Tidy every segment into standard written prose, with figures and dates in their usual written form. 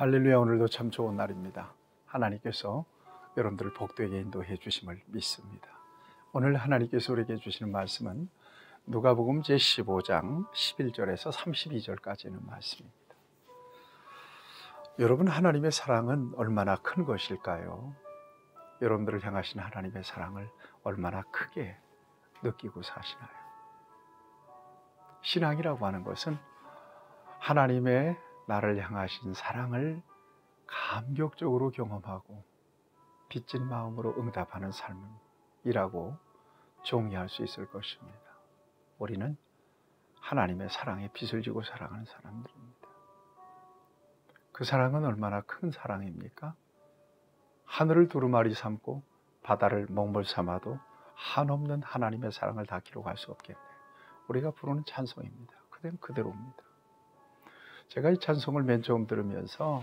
할렐루야. 오늘도 참 좋은 날입니다. 하나님께서 여러분들을 복되게 인도해 주심을 믿습니다. 오늘 하나님께서 우리에게 주시는 말씀은 누가복음 제15장 11절에서 32절까지는 말씀입니다. 여러분, 하나님의 사랑은 얼마나 큰 것일까요? 여러분들을 향하신 하나님의 사랑을 얼마나 크게 느끼고 사시나요? 신앙이라고 하는 것은 하나님의 나를 향하신 사랑을 감격적으로 경험하고 빚진 마음으로 응답하는 삶이라고 정의할 수 있을 것입니다. 우리는 하나님의 사랑에 빚을 지고 살아가는 사람들입니다. 그 사랑은 얼마나 큰 사랑입니까? 하늘을 두루마리 삼고 바다를 먹물 삼아도 한없는 하나님의 사랑을 다 기록할 수 없겠네요. 우리가 부르는 찬송입니다. 그대는 그대로입니다. 제가 이 찬송을 맨 처음 들으면서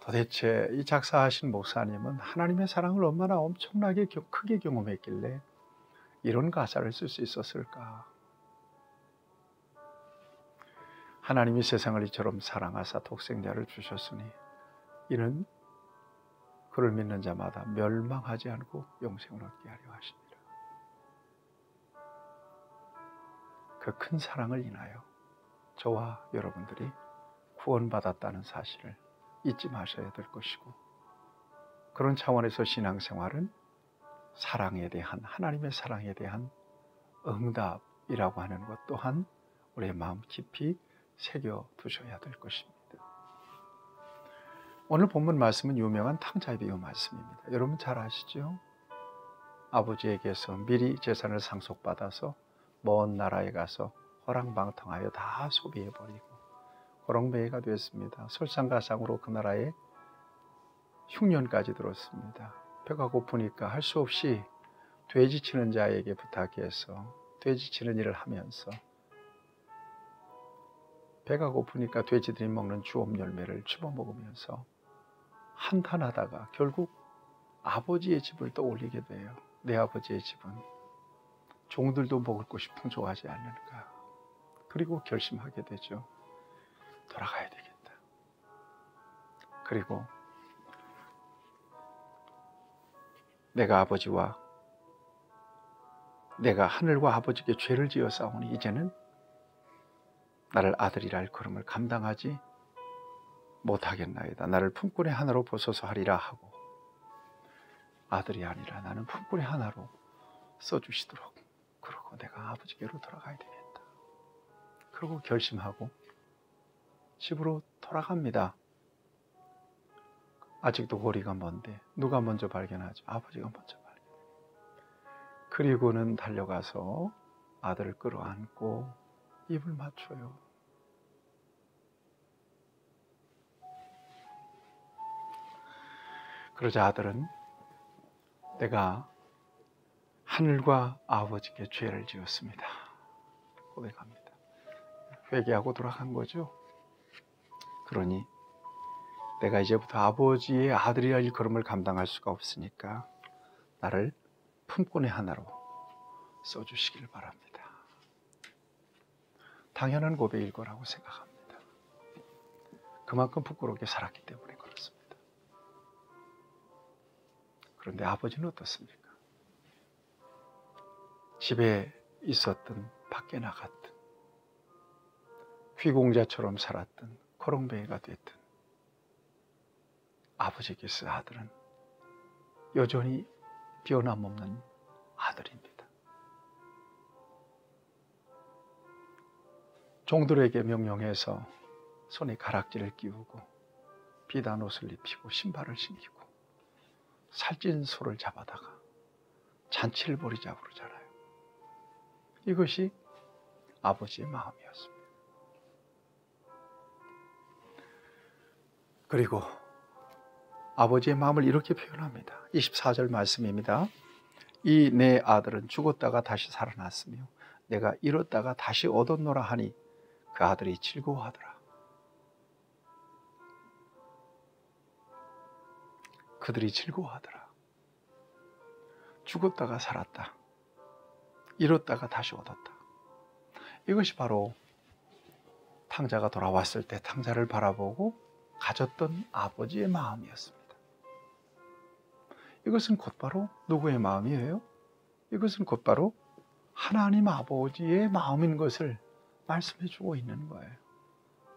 도대체 이 작사하신 목사님은 하나님의 사랑을 얼마나 엄청나게 크게 경험했길래 이런 가사를 쓸 수 있었을까? 하나님이 세상을 이처럼 사랑하사 독생자를 주셨으니 이는 그를 믿는 자마다 멸망하지 않고 영생을 얻게 하려 하십니다. 그 큰 사랑을 인하여 저와 여러분들이 구원받았다는 사실을 잊지 마셔야 될 것이고, 그런 차원에서 신앙생활은 사랑에 대한, 하나님의 사랑에 대한 응답이라고 하는 것 또한 우리의 마음 깊이 새겨두셔야 될 것입니다. 오늘 본문 말씀은 유명한 탕자의 비유 말씀입니다. 여러분 잘 아시죠? 아버지에게서 미리 재산을 상속받아서 먼 나라에 가서 허랑방탕하여 다 소비해버리고 호롱뱅이가 됐습니다. 설상가상으로 그 나라에 흉년까지 들었습니다. 배가 고프니까 할 수 없이 돼지 치는 자에게 부탁해서 돼지 치는 일을 하면서 배가 고프니까 돼지들이 먹는 주엄 열매를 집어먹으면서 한탄하다가 결국 아버지의 집을 떠올리게 돼요. 내 아버지의 집은 종들도 먹을 것이 풍족하지 않는가. 그리고 결심하게 되죠. 돌아가야 되겠다. 그리고 내가 하늘과 아버지께 죄를 지었사오니 이제는 나를 아들이라 할 걸음을 감당하지 못하겠나이다. 나를 품꾼의 하나로 보소서 하리라 하고, 아들이 아니라 나는 품꾼의 하나로 써주시도록, 그러고 내가 아버지께로 돌아가야 되겠다. 그러고 결심하고 집으로 돌아갑니다. 아직도 거리가 먼데 누가 먼저 발견하죠? 아버지가 먼저 발견해요. 그리고는 달려가서 아들을 끌어안고 입을 맞춰요. 그러자 아들은 내가 하늘과 아버지께 죄를 지었습니다. 고백합니다. 회개하고 돌아간 거죠. 그러니 내가 이제부터 아버지의 아들이라 일컬음을 감당할 수가 없으니까 나를 품꾼의 하나로 써주시길 바랍니다. 당연한 고백일 거라고 생각합니다. 그만큼 부끄럽게 살았기 때문에 그렇습니다. 그런데 아버지는 어떻습니까? 집에 있었든 밖에 나갔든 휘공자처럼 살았든 코롱뱅이가 됐든 아버지께서 아들은 여전히 변함없는 아들입니다. 종들에게 명령해서 손에 가락지를 끼우고 비단 옷을 입히고 신발을 신기고 살찐 소를 잡아다가 잔치를 벌이자고 그러잖아요. 이것이 아버지의 마음이었습니다. 그리고 아버지의 마음을 이렇게 표현합니다. 24절 말씀입니다. 이 내 아들은 죽었다가 다시 살아났으며 내가 잃었다가 다시 얻었노라 하니 그 아들이 즐거워하더라. 그들이 즐거워하더라. 죽었다가 살았다. 잃었다가 다시 얻었다. 이것이 바로 탕자가 돌아왔을 때 탕자를 바라보고 가졌던 아버지의 마음이었습니다. 이것은 곧바로 누구의 마음이에요? 이것은 곧바로 하나님 아버지의 마음인 것을 말씀해 주고 있는 거예요.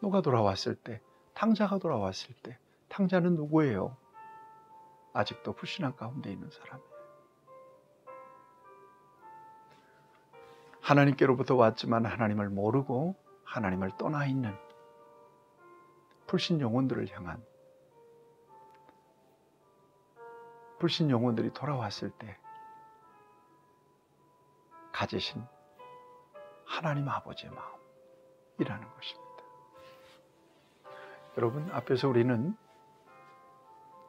누가 돌아왔을 때, 탕자가 돌아왔을 때, 탕자는 누구예요? 아직도 불신앙 가운데 있는 사람이에요. 하나님께로부터 왔지만 하나님을 모르고 하나님을 떠나 있는 불신 영혼들을 향한, 불신 영혼들이 돌아왔을 때 가지신 하나님 아버지의 마음이라는 것입니다. 여러분, 앞에서 우리는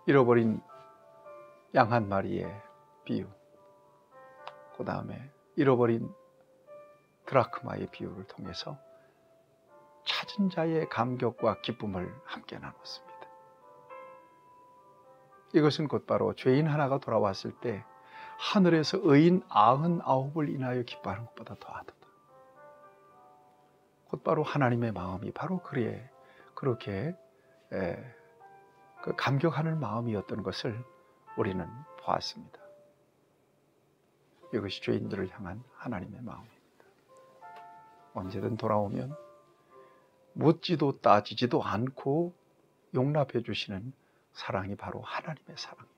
잃어버린 양 한 마리의 비유, 그 다음에 잃어버린 드라크마의 비유를 통해서 찾은 자의 감격과 기쁨을 함께 나눴습니다. 이것은 곧바로 죄인 하나가 돌아왔을 때 하늘에서 의인 99을 인하여 기뻐하는 것보다 더하다. 곧바로 하나님의 마음이 바로 그렇게 그 감격하는 마음이었던 것을 우리는 보았습니다. 이것이 죄인들을 향한 하나님의 마음입니다. 언제든 돌아오면 묻지도 따지지도 않고 용납해 주시는 사랑이 바로 하나님의 사랑입니다.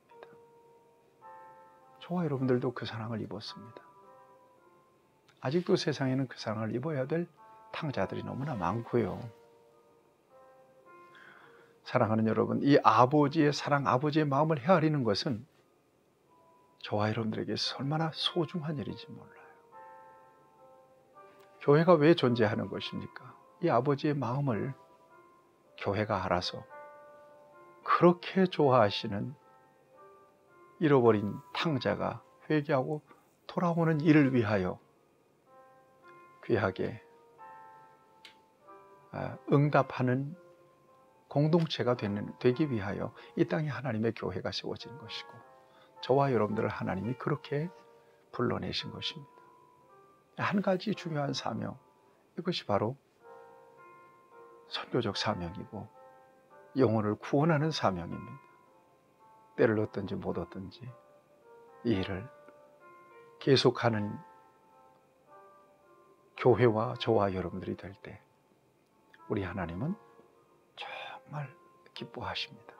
저와 여러분들도 그 사랑을 입었습니다. 아직도 세상에는 그 사랑을 입어야 될 탕자들이 너무나 많고요. 사랑하는 여러분, 이 아버지의 사랑, 아버지의 마음을 헤아리는 것은 저와 여러분들에게 얼마나 소중한 일인지 몰라요. 교회가 왜 존재하는 것입니까? 이 아버지의 마음을 교회가 알아서 그렇게 좋아하시는 잃어버린 탕자가 회개하고 돌아오는 일을 위하여 귀하게 응답하는 공동체가 되기 위하여 이 땅에 하나님의 교회가 세워진 것이고, 저와 여러분들을 하나님이 그렇게 불러내신 것입니다. 한 가지 중요한 사명, 이것이 바로 선교적 사명이고 영혼을 구원하는 사명입니다. 때를 얻든지 못 얻든지 이 일을 계속하는 교회와 저와 여러분들이 될 때 우리 하나님은 정말 기뻐하십니다.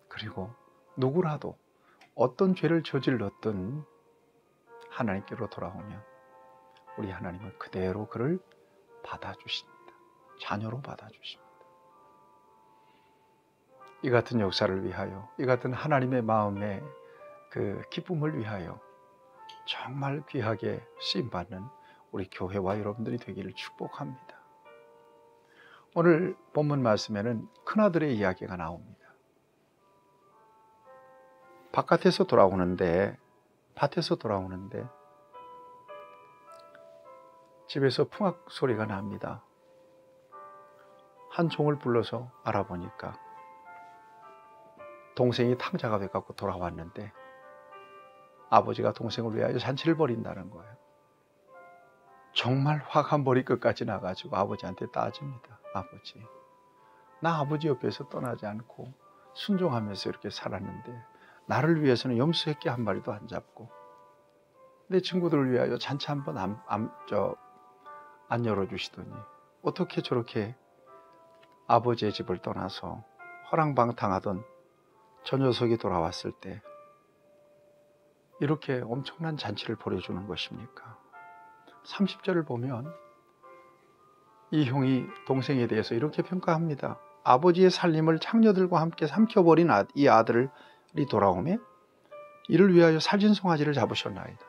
그리고 누구라도 어떤 죄를 저질렀든 하나님께로 돌아오면 우리 하나님은 그대로 그를 받아주십니다. 자녀로 받아주십니다. 이 같은 역사를 위하여, 이 같은 하나님의 마음의 그 기쁨을 위하여 정말 귀하게 쓰임받는 우리 교회와 여러분들이 되기를 축복합니다. 오늘 본문 말씀에는 큰아들의 이야기가 나옵니다. 밭에서 돌아오는데 집에서 풍악 소리가 납니다. 한 종을 불러서 알아보니까 동생이 탕자가 돼갖고 돌아왔는데 아버지가 동생을 위하여 잔치를 벌인다는 거예요. 정말 화가 머리끝까지 나가지고 아버지한테 따집니다. 아버지, 나 아버지 옆에서 떠나지 않고 순종하면서 이렇게 살았는데 나를 위해서는 염소새끼 한 마리도 안 잡고 내 친구들을 위하여 잔치 한 번 안 열어주시더니 어떻게 저렇게 아버지의 집을 떠나서 허랑방탕하던 저 녀석이 돌아왔을 때 이렇게 엄청난 잔치를 벌여주는 것입니까? 30절을 보면 이 형이 동생에 대해서 이렇게 평가합니다. 아버지의 살림을 창녀들과 함께 삼켜버린 이 아들이 돌아오매 이를 위하여 살진송아지를 잡으셨나이다.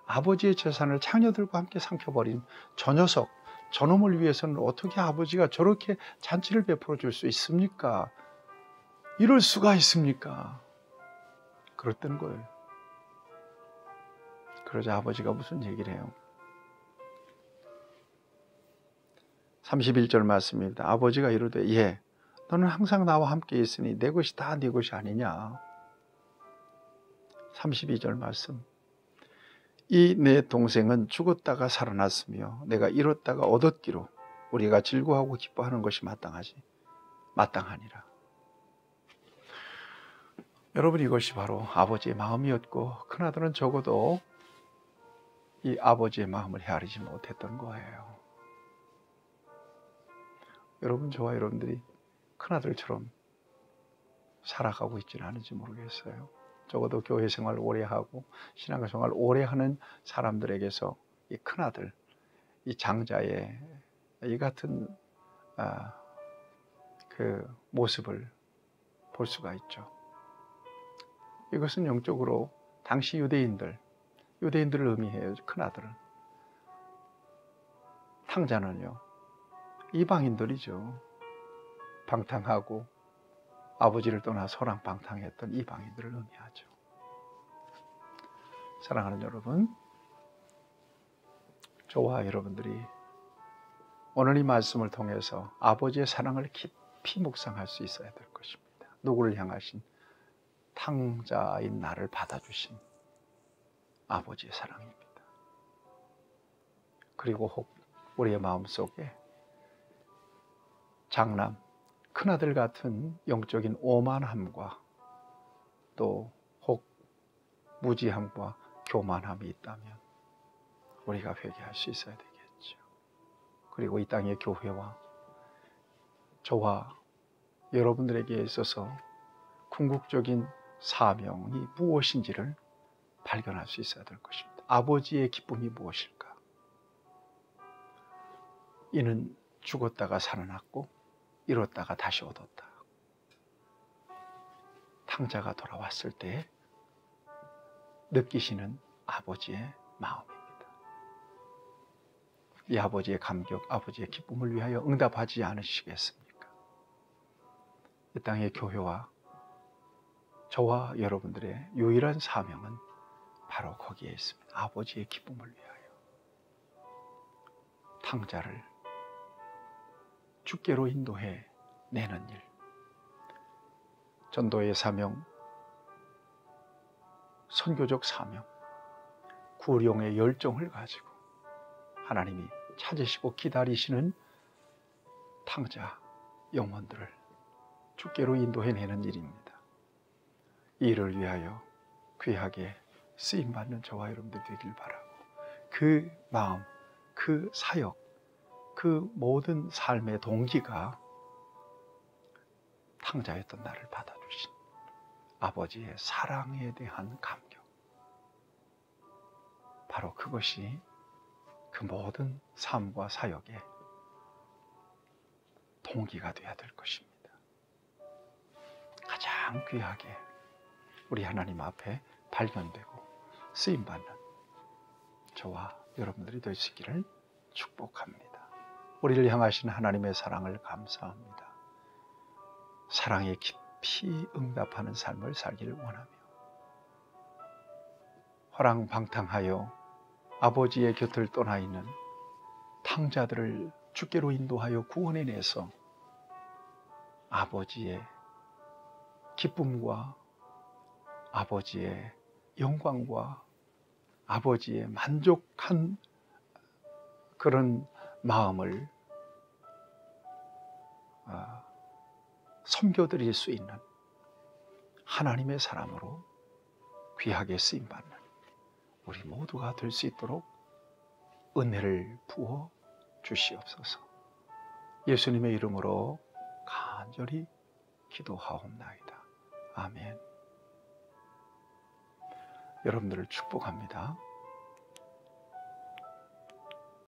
아버지의 재산을 창녀들과 함께 삼켜버린 저 녀석, 저놈을 위해서는 어떻게 아버지가 저렇게 잔치를 베풀어 줄 수 있습니까? 이럴 수가 있습니까? 그랬던 거예요. 그러자 아버지가 무슨 얘기를 해요? 31절 말씀입니다. 아버지가 이르되 예, 너는 항상 나와 함께 있으니 내 것이 다 네 것이 아니냐. 32절 말씀. 이 내 동생은 죽었다가 살아났으며 내가 잃었다가 얻었기로 우리가 즐거워하고 기뻐하는 것이 마땅하니라. 여러분, 이것이 바로 아버지의 마음이었고 큰아들은 적어도 이 아버지의 마음을 헤아리지 못했던 거예요. 여러분, 저와 여러분들이 큰아들처럼 살아가고 있지는 않은지 모르겠어요. 적어도 교회 생활 오래 하고 신앙생활 오래 하는 사람들에게서 이 큰아들, 이 장자의 이 같은 그 모습을 볼 수가 있죠. 이것은 영적으로 당시 유대인들을 의미해요. 큰아들은. 탕자는요, 이방인들이죠. 방탕하고 아버지를 떠나 소랑방탕했던 이방인들을 의미하죠. 사랑하는 여러분, 저와 여러분들이 오늘 이 말씀을 통해서 아버지의 사랑을 깊이 묵상할 수 있어야 될 것입니다. 누구를 향하신? 탕자인 나를 받아주신 아버지의 사랑입니다. 그리고 혹 우리의 마음속에 장남, 큰아들 같은 영적인 오만함과 또 혹 무지함과 교만함이 있다면 우리가 회개할 수 있어야 되겠죠. 그리고 이 땅의 교회와 저와 여러분들에게 있어서 궁극적인 사명이 무엇인지를 발견할 수 있어야 될 것입니다. 아버지의 기쁨이 무엇일까? 이는 죽었다가 살아났고 잃었다가 다시 얻었다. 탕자가 돌아왔을 때 느끼시는 아버지의 마음입니다. 이 아버지의 감격, 아버지의 기쁨을 위하여 응답하지 않으시겠습니까? 이 땅의 교회와 저와 여러분들의 유일한 사명은 바로 거기에 있습니다. 아버지의 기쁨을 위하여 탕자를 주께로 인도해 내는 일, 전도의 사명, 선교적 사명, 구령의 열정을 가지고 하나님이 찾으시고 기다리시는 탕자 영혼들을 주께로 인도해내는 일입니다. 이 일을 위하여 귀하게 쓰임받는 저와 여러분들 되길 바라고, 그 마음, 그 사역, 그 모든 삶의 동기가 탕자였던 나를 받아주신 아버지의 사랑에 대한 감격, 바로 그것이 그 모든 삶과 사역의 동기가 되어야 될 것입니다. 가장 귀하게 우리 하나님 앞에 발견되고 쓰임받는 저와 여러분들이 되시기를 축복합니다. 우리를 향하신 하나님의 사랑을 감사합니다. 사랑에 깊이 응답하는 삶을 살기를 원하며 허랑방탕하여 아버지의 곁을 떠나 있는 탕자들을 주께로 인도하여 구원해내서 아버지의 기쁨과 아버지의 영광과 아버지의 만족한 그런 마음을 섬겨드릴 수 있는 하나님의 사람으로 귀하게 쓰임받는 우리 모두가 될 수 있도록 은혜를 부어 주시옵소서. 예수님의 이름으로 간절히 기도하옵나이다. 아멘. 여러분들을 축복합니다.